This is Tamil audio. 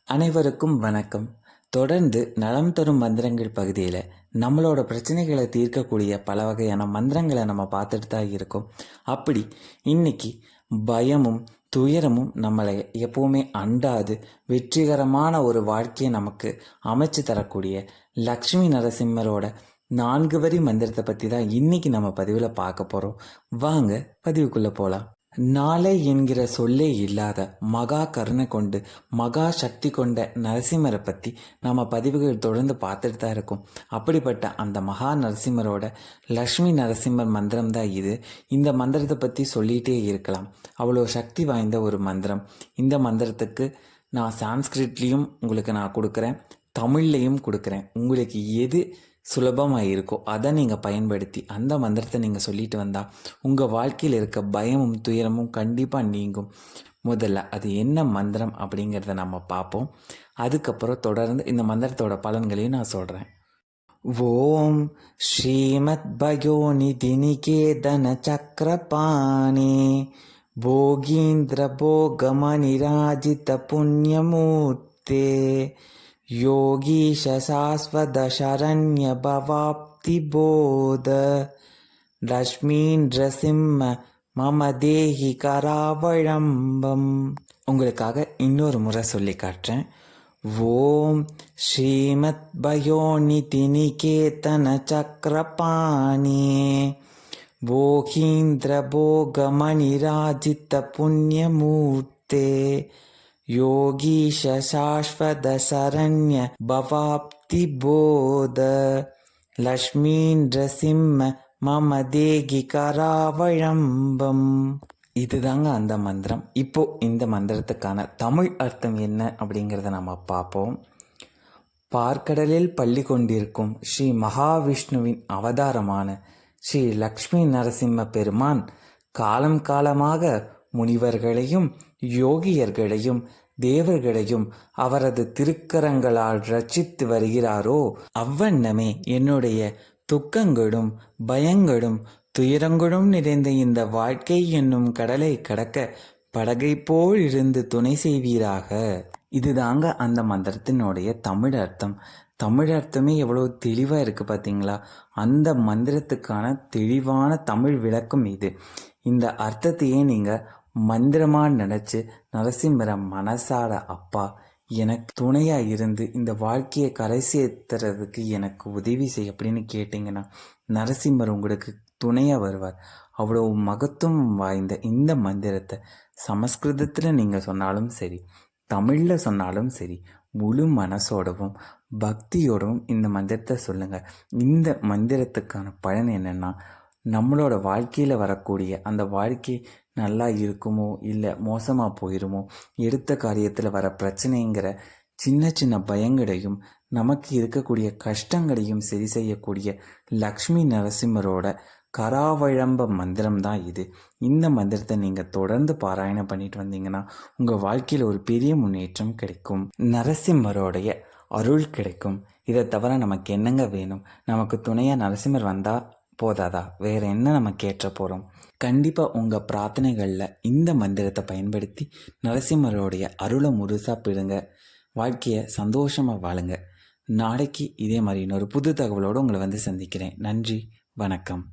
அனைவருக்கும் வணக்கம். தொடர்ந்து நலம் தரும் மந்திரங்கள் பகுதியில் நம்மளோட பிரச்சனைகளை தீர்க்கக்கூடிய பல வகையான மந்திரங்களை நம்ம பார்த்துட்டு தான் இருக்கோம். அப்படி இன்னைக்கு பயமும் துயரமும் நம்மளை எப்பவுமே அண்டாது வெற்றிகரமான ஒரு வாழ்க்கையை நமக்கு அமைச்சு தரக்கூடிய லக்ஷ்மி நரசிம்மரோட 4 வரி மந்திரத்தை பற்றி தான் இன்னைக்கு நம்ம பதிவில் பார்க்க போகிறோம். வாங்க பதிவுக்குள்ளே போகலாம். நாளை என்கிற சொல்லே இல்லாத மகா கருணை கொண்டு மகா சக்தி கொண்ட நரசிம்மரை பற்றி நம்ம பதிவுகள் தொடர்ந்து பார்த்துட்டு தான் இருக்கோம். அப்படிப்பட்ட அந்த மகா நரசிம்மரோட லக்ஷ்மி நரசிம்மர் மந்திரம் தான் இது. இந்த மந்திரத்தை பற்றி சொல்லிகிட்டே இருக்கலாம். அவ்வளோ சக்தி வாய்ந்த ஒரு மந்திரம். இந்த மந்திரத்துக்கு நான் சான்ஸ்கிரிட்லேயும் உங்களுக்கு நான் கொடுக்குறேன், தமிழ்லையும் கொடுக்குறேன். உங்களுக்கு எது சுலபமாக இருக்கோ அதை நீங்கள் பயன்படுத்தி அந்த மந்திரத்தை நீங்கள் சொல்லிட்டு வந்தால் உங்கள் வாழ்க்கையில் இருக்க பயமும் துயரமும் கண்டிப்பாக நீங்கும். முதல்ல அது என்ன மந்திரம் அப்படிங்கிறத நம்ம பார்ப்போம். அதுக்கப்புறம் தொடர்ந்து இந்த மந்திரத்தோட பலன்களையும் நான் சொல்கிறேன். ஓம் ஸ்ரீமத் பயோநிதி நிகேதன சக்கரபாணி போகீந்திர போகமனிராஜித புண்ணியமூர்த்தே योगीश शाश्वत शरण्य भवाप्ति बोध லக்ஷ்மீந்திரசிம்ம மம தேஹி கராவழம்பம். உங்களுக்காக இன்னொரு முறை சொல்லி காட்டுறேன். ஓம் ஸ்ரீமத் பயோநிதி நிகேதன சக்கரபாணி போகீந்திர போகமணிராஜித புண்ணியமூர்த்தே योगीश शाश्वत शरण्य भवाप्ति बोध லக்ஷ்மீந்திரசிம்ம மம தேகி கராவழம்பம். இதுதாங்க அந்த மந்திரம். இப்போ இந்த மந்திரத்துக்கான தமிழ் அர்த்தம் என்ன அப்படிங்கிறத நம்ம பார்ப்போம். பார்க்கடலில் பள்ளி கொண்டிருக்கும் ஸ்ரீ மகாவிஷ்ணுவின் அவதாரமான ஸ்ரீ லக்ஷ்மி நரசிம்ம பெருமான் காலம் காலமாக முனிவர்களையும் யோகியர்களையும் தேவர்களையும் அவரது திருக்கரங்களால் ரட்சித்து வருகிறாரோ அவ்வண்ணமே என்னுடைய துக்கங்களும் பயங்களும் துயரங்களும் நிறைந்த இந்த வாழ்க்கை என்னும் கடலை கடக்க படகை போல் இருந்து துணை செய்வீராக. இதுதாங்க அந்த மந்திரத்தினுடைய தமிழ் அர்த்தம். தமிழ் அர்த்தமே எவ்வளோ தெளிவாக இருக்குது பார்த்தீங்களா? அந்த மந்திரத்துக்கான தெளிவான தமிழ் விளக்கம் இது. இந்த அர்த்தத்தையே நீங்கள் மந்திரமாக நினச்சி நரசிம்மரை மனசார அப்பா எனக்கு துணையாக இருந்து இந்த வாழ்க்கையை கரை சேர்த்துறதுக்கு எனக்கு உதவி செய் அப்படின்னு கேட்டிங்கன்னா நரசிம்மர் உங்களுக்கு துணையாக வருவார். அவ்வளோ மகத்துவம் வாய்ந்த இந்த மந்திரத்தை சமஸ்கிருதத்தில் நீங்கள் சொன்னாலும் சரி, தமிழில் சொன்னாலும் சரி, முழு மனசோடவும் பக்தியோடவும் இந்த மந்திரத்தை சொல்லுங்கள். இந்த மந்திரத்துக்கான பலன் என்னென்னா, நம்மளோட வாழ்க்கையில் வரக்கூடிய அந்த வாழ்க்கை நல்லா இருக்குமோ இல்லை மோசமாக போயிருமோ, எடுத்த காரியத்தில் வர பிரச்சனைங்கிற சின்ன சின்ன பயங்களையும் நமக்கு இருக்கக்கூடிய கஷ்டங்களையும் சரி செய்யக்கூடிய லக்ஷ்மி நரசிம்மரோட கராவழம்ப மந்திரம் தான் இது. இந்த மந்திரத்தை நீங்கள் தொடர்ந்து பாராயணம் பண்ணிட்டு வந்தீங்கன்னா உங்கள் வாழ்க்கையில் ஒரு பெரிய முன்னேற்றம் கிடைக்கும். நரசிம்மரோடைய அருள் கிடைக்கும். இதை தவிர நமக்கு என்னங்க வேணும்? நமக்கு துணையாக நரசிம்மர் வந்தால் போதாதா? வேறு என்ன நம்ம கேட்ட போகிறோம்? கண்டிப்பாக உங்கள் பிரார்த்தனைகளில் இந்த மந்திரத்தை பயன்படுத்தி நரசிம்மரோடைய அருளை முழுசாக பெறுங்க. வாழ்க்கையை சந்தோஷமாக வாழுங்க. நாளைக்கு இதே மாதிரி இன்னொரு புது தகவலோடு உங்களை வந்து சந்திக்கிறேன். நன்றி, வணக்கம்.